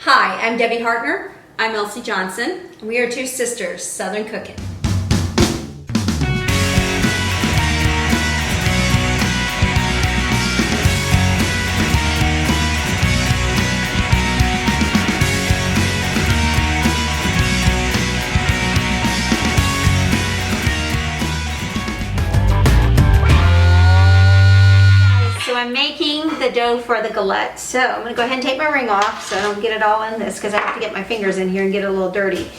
Hi, I'm Debbie Hartner. I'm Elsie Johnson. We are two sisters, Southern Cooking. So I'm making the dough for the galette. So I'm going to go ahead and take my ring off so I don't get it all in this, because I have to get my fingers in here and get it a little dirty.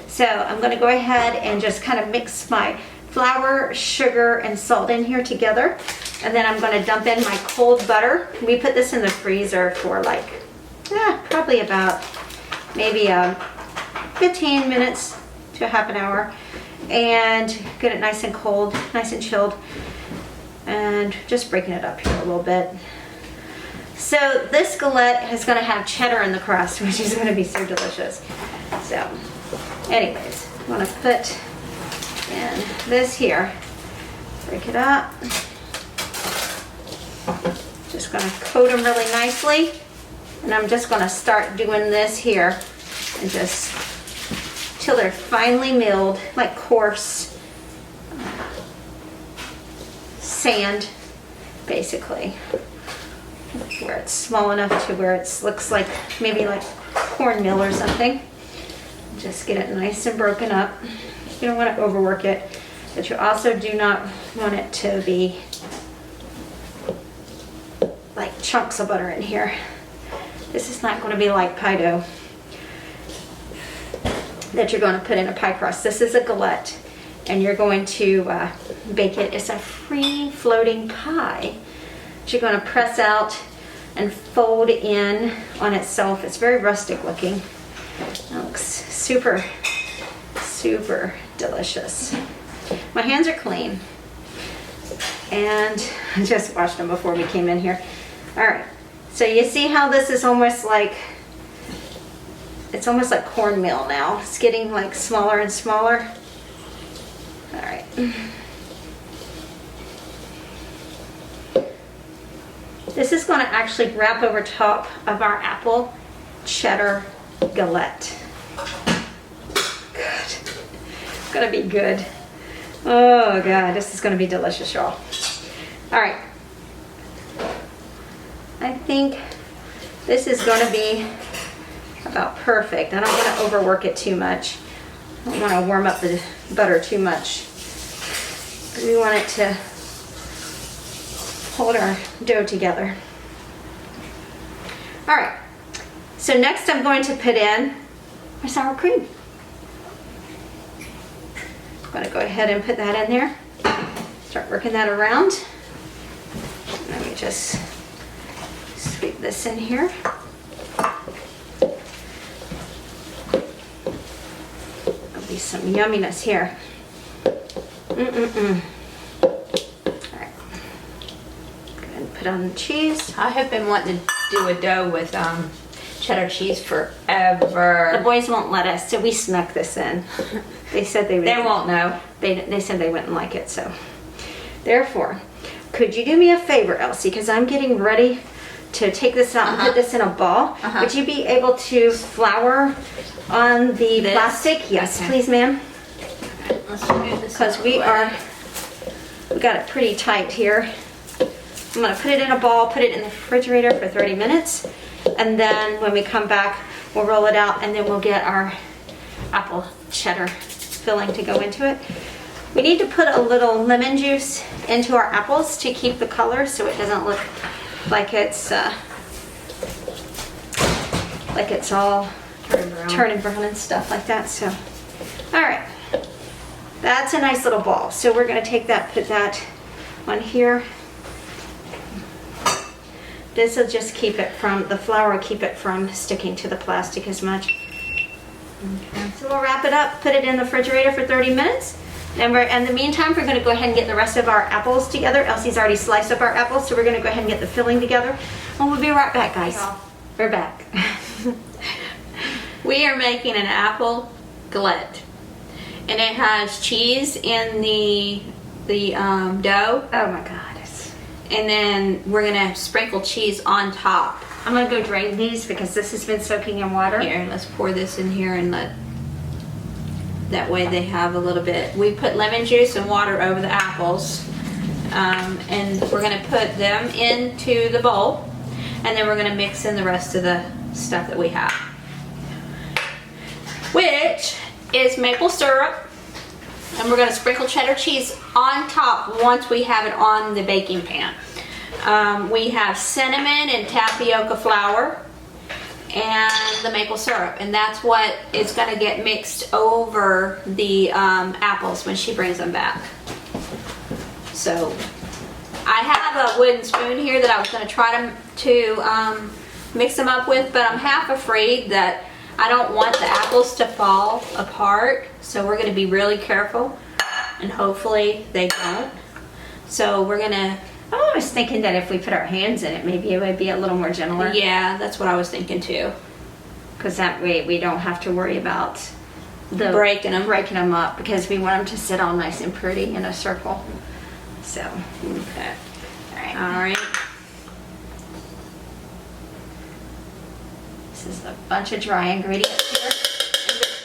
So I'm going to go ahead and just kind of mix my flour, sugar, and salt in here together. And then I'm going to dump in my cold butter. We put this in the freezer for like, probably about maybe 15 minutes to a half an hour. And get it nice and cold, nice and chilled. And just breaking it up here a little bit. So this galette is going to have cheddar in the crust, which is going to be so delicious. So anyways, I'm going to put in this here, break it up. Just going to coat them really nicely. And I'm just going to start doing this here and just till they're finely milled, like coarse sand, basically, where it's small enough to where it looks like maybe like cornmeal or something. Just get it nice and broken up. You don't want to overwork it, but you also do not want it to be like chunks of butter in here. This is not going to be like pie dough that you're going to put in a pie crust. This is a galette, and you're going to bake it. It's a free floating pie that you're going to press out and fold in on itself. It's very rustic looking. It looks super, super delicious. My hands are clean, and I just washed them before we came in here. All right, so you see how this is almost like, it's almost like cornmeal now. It's getting like smaller and smaller. All right. This is going to actually wrap over top of our apple cheddar galette. Good. It's going to be good. Oh God, this is going to be delicious, y'all. All right. I think this is going to be about perfect. I don't want to overwork it too much. I don't want to warm up the butter too much. We want it to hold our dough together. All right, so next I'm going to put in my sour cream. I'm going to go ahead and put that in there. Start working that around. Let me just sweep this in here. There'll be some yumminess here. All right. Go ahead and put on the cheese. I have been wanting to do a dough with cheddar cheese forever. The boys won't let us, so we snuck this in. They said they would. They won't know. They said they wouldn't like it, so. Therefore, could you do me a favor, Elsie? Because I'm getting ready to take this out and put this in a ball. Would you be able to flour on the plastic? Yes, okay. Please, ma'am. Because we got it pretty tight here. I'm going to put it in a ball, put it in the refrigerator for 30 minutes, and then when we come back, we'll roll it out, and then we'll get our apple cheddar filling to go into it. We need to put a little lemon juice into our apples to keep the color so it doesn't look like it's all turning brown and stuff like that. So, all right. That's a nice little ball. So we're going to take that, put that on here. This will just keep it from, the flour will keep it from sticking to the plastic as much. Okay. So we'll wrap it up, put it in the refrigerator for 30 minutes. And in the meantime, we're going to go ahead and get the rest of our apples together. Elsie's already sliced up our apples, so we're going to go ahead and get the filling together. And we'll be right back, guys. Yeah. We're back. We are making an apple galette. And it has cheese in the dough. Oh my God. And then we're gonna sprinkle cheese on top. I'm gonna go drain these because this has been soaking in water. Here, let's pour this in here and that way they have a little bit. We put lemon juice and water over the apples. And we're gonna put them into the bowl, and then we're gonna mix in the rest of the stuff that we have, which is maple syrup, and we're gonna sprinkle cheddar cheese on top once we have it on the baking pan. We have cinnamon and tapioca flour and the maple syrup, and that's what is going to get mixed over the apples when she brings them back. So I have a wooden spoon here that I was going to try to mix them up with, but I'm half afraid that I don't want the apples to fall apart, so we're going to be really careful, and hopefully they don't. So we're going to... I was thinking that if we put our hands in it, maybe it would be a little more gentler. Yeah, that's what I was thinking too. Because that way we don't have to worry about breaking them up, because we want them to sit all nice and pretty in a circle. So, okay. All right. This is a bunch of dry ingredients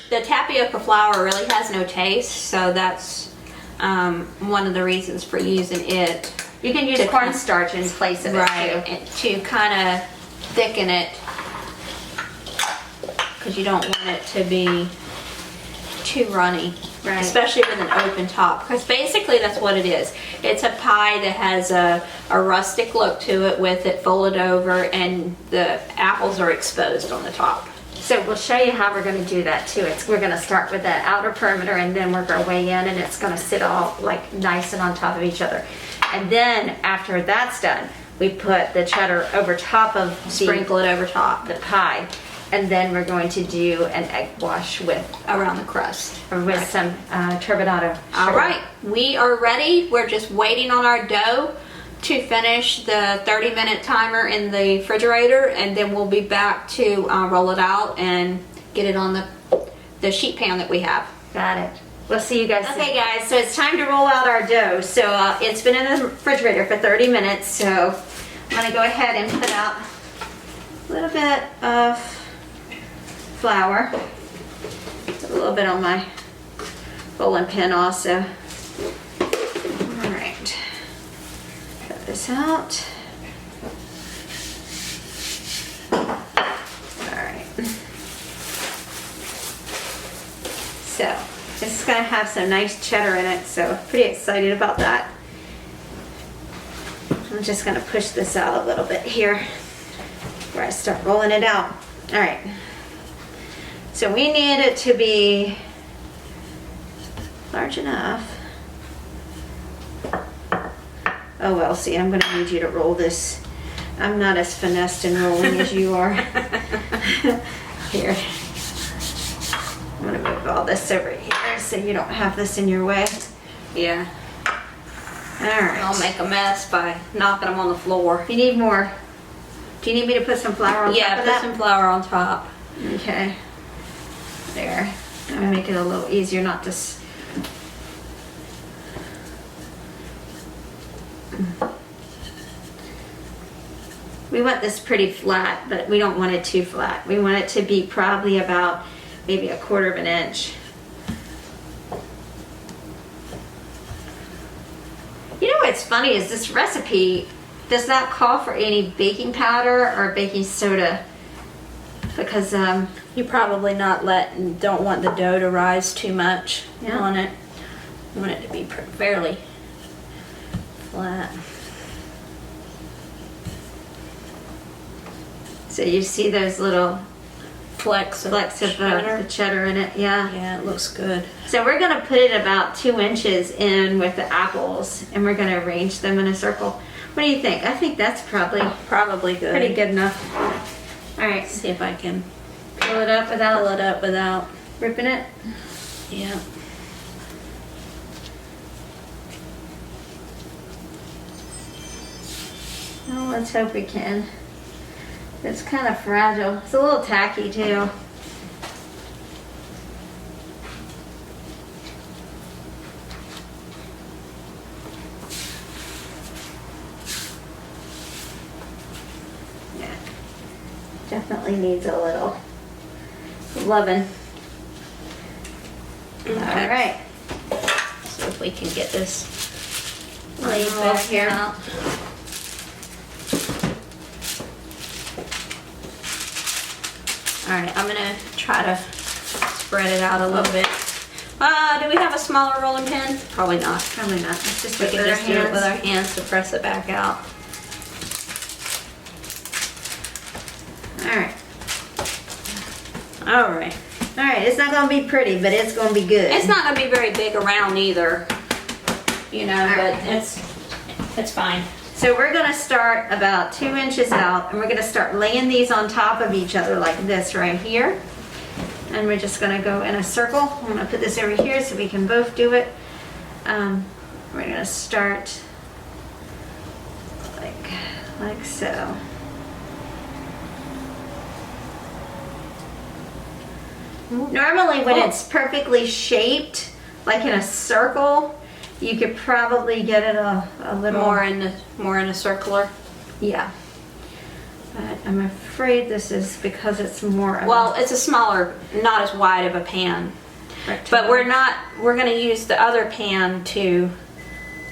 here. The tapioca flour really has no taste, so that's one of the reasons for using it. You can use cornstarch in place of it too. To kind of thicken it, because you don't want it to be too runny, especially with an open top, because basically that's what it is. It's a pie that has a rustic look to it with it folded over, and the apples are exposed on the top. So we'll show you how we're going to do that too. We're going to start with the outer perimeter and then work our way in, and it's going to sit all like nice and on top of each other. And then after that's done, we put the cheddar over top of sprinkle it over top the pie, and then we're going to do an egg wash around the crust with some turbinado sugar. All right, we are ready. We're just waiting on our dough to finish the 30-minute timer in the refrigerator, and then we'll be back to roll it out and get it on the sheet pan that we have. Got it. We'll see you guys soon. Okay guys, so it's time to roll out our dough. So it's been in the refrigerator for 30 minutes, so I'm gonna go ahead and put out a little bit of flour. Put a little bit on my bowling pin also. All right. Cut this out. All right. So this is going to have some nice cheddar in it, so pretty excited about that. I'm just going to push this out a little bit here before I start rolling it out. All right. So we need it to be large enough. Oh well, see, I'm going to need you to roll this. I'm not as finessed in rolling as you are. Here. I'm going to move all this over here so you don't have this in your way. Yeah. All right. I'll make a mess by knocking them on the floor. You need more. Do you need me to put some flour on top of that? Yeah, put some flour on top. Okay. There. I'm going to make it a little easier not to... We want this pretty flat, but we don't want it too flat. We want it to be probably about maybe 1/4 of an inch. You know what's funny is this recipe does not call for any baking powder or baking soda, because you probably don't want the dough to rise too much on it. You want it to be fairly flat. So you see those little flecks of the cheddar in it, yeah. Yeah, it looks good. So we're going to put it about 2 inches in with the apples, and we're going to arrange them in a circle. What do you think? I think that's probably good. Pretty good enough. All right. See if I can pull it up without ripping it. Yeah. Well, let's hope we can. It's kind of fragile. It's a little tacky too. Yeah. definitely needs a little loving. Okay. All right. So if we can get this Laid all back here. out. All right, I'm gonna try to spread it out a little bit. Do we have a smaller rolling pin? Probably not. Probably not. Let's just do We it can with our just do it with our hands. hands to press it back out. All right. All right. All right. It's not gonna be pretty, but it's gonna be good. It's not gonna be very big around either, you know, All but right. it's fine. So we're gonna start about 2 inches out, and we're gonna start laying these on top of each other like this right here. And we're just gonna go in a circle. I'm gonna put this over here so we can both do it. We're gonna start like so. Normally when it's perfectly shaped, like in a circle, you could probably get it a little More in a circular. Yeah. But I'm afraid this is because it's more of Well, it's a smaller, not as wide of a pan. But we're gonna use the other pan to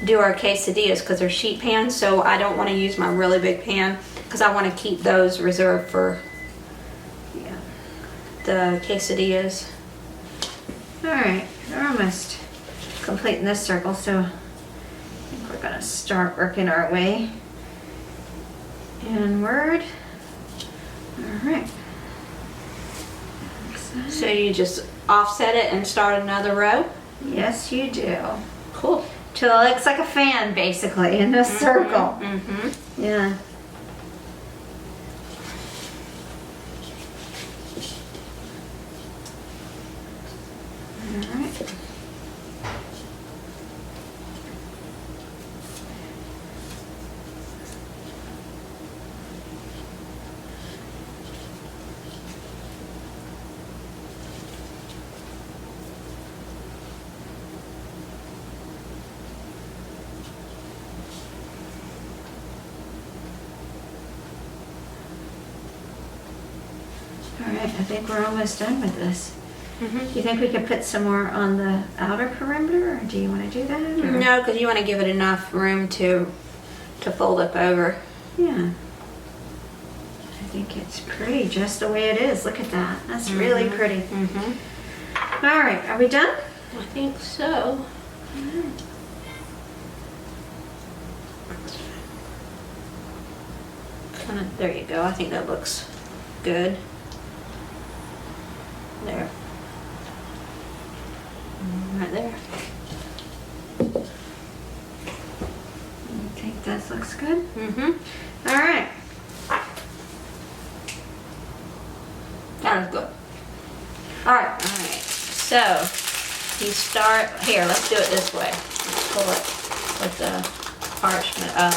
do our quesadillas because they're sheet pans, so I don't want to use my really big pan because I want to keep those reserved for Yeah. the quesadillas. All right, we're almost completing this circle, so I think we're gonna start working our way inward. All right. So you just offset it and start another row? Yes, you do. Cool. Till it looks like a fan, basically, in a circle. Mm-hmm. Yeah. All right. All right, I think we're almost done with this. Mm-hmm. Do you think we could put some more on the outer perimeter, or do you want to do that? Or? No, because you want to give it enough room to fold up over. Yeah. I think it's pretty just the way it is. Look at that. That's really pretty. Mm-hmm. All right, are we done? I think so. There you go. I think that looks good. There. Right there. I think that looks good. Mm-hmm. All right. That is good. All right. So you start here. Let's do it this way. Let's pull it with the parchment up.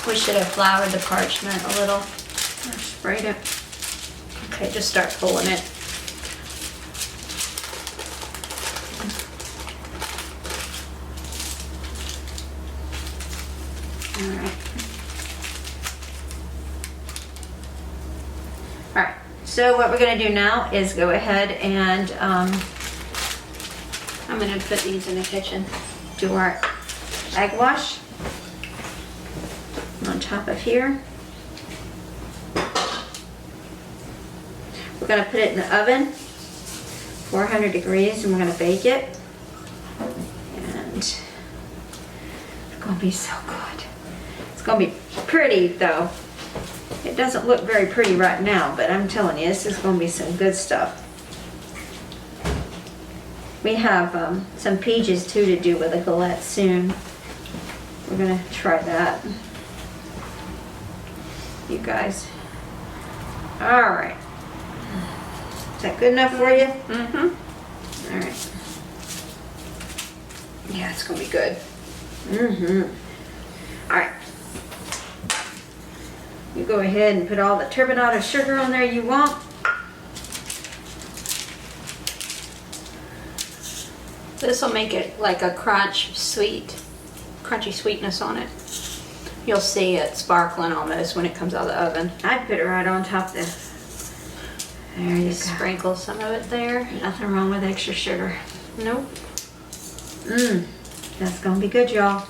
We should have floured the parchment a little. Or sprayed it. Okay, just start pulling it. All right. All right. So what we're going to do now is go ahead and I'm going to put these in the kitchen. do our egg wash on top of here. We're going to put it in the oven, 400 degrees, and we're going to bake it. And it's going to be so good. It's going to be pretty though. It doesn't look very pretty right now, but I'm telling you, this is going to be some good stuff. We have some peaches too to do with a galette soon. We're going to try that. You guys. All right. Is that good enough for you? Mm-hmm. All right. Yeah, it's going to be good. All right. You go ahead and put all the turbinado sugar on there you want. This will make it like a crunchy sweetness on it. You'll see it sparkling almost when it comes out of the oven. I put it right on top there. There you go. Sprinkle some of it there. Nothing wrong with extra sugar. Nope. That's gonna be good, y'all.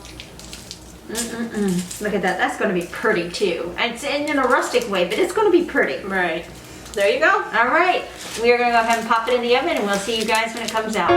Look at that. That's gonna be pretty too. And it's in a rustic way, but it's gonna be pretty. Right. There you go. All right. We are gonna go ahead and pop it in the oven, and we'll see you guys when it comes out.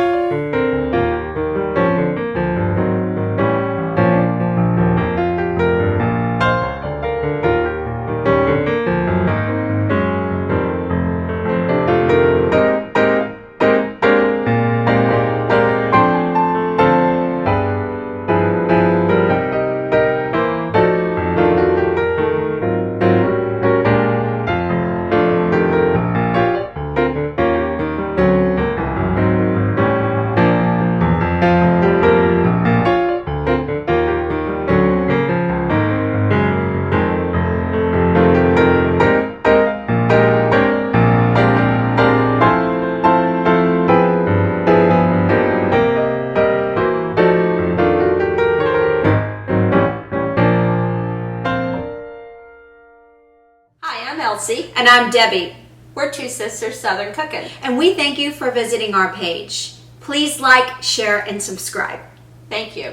Elsie. And I'm Debbie. We're two sisters Southern cooking. And we thank you for visiting our page. Please like, share, and subscribe. Thank you.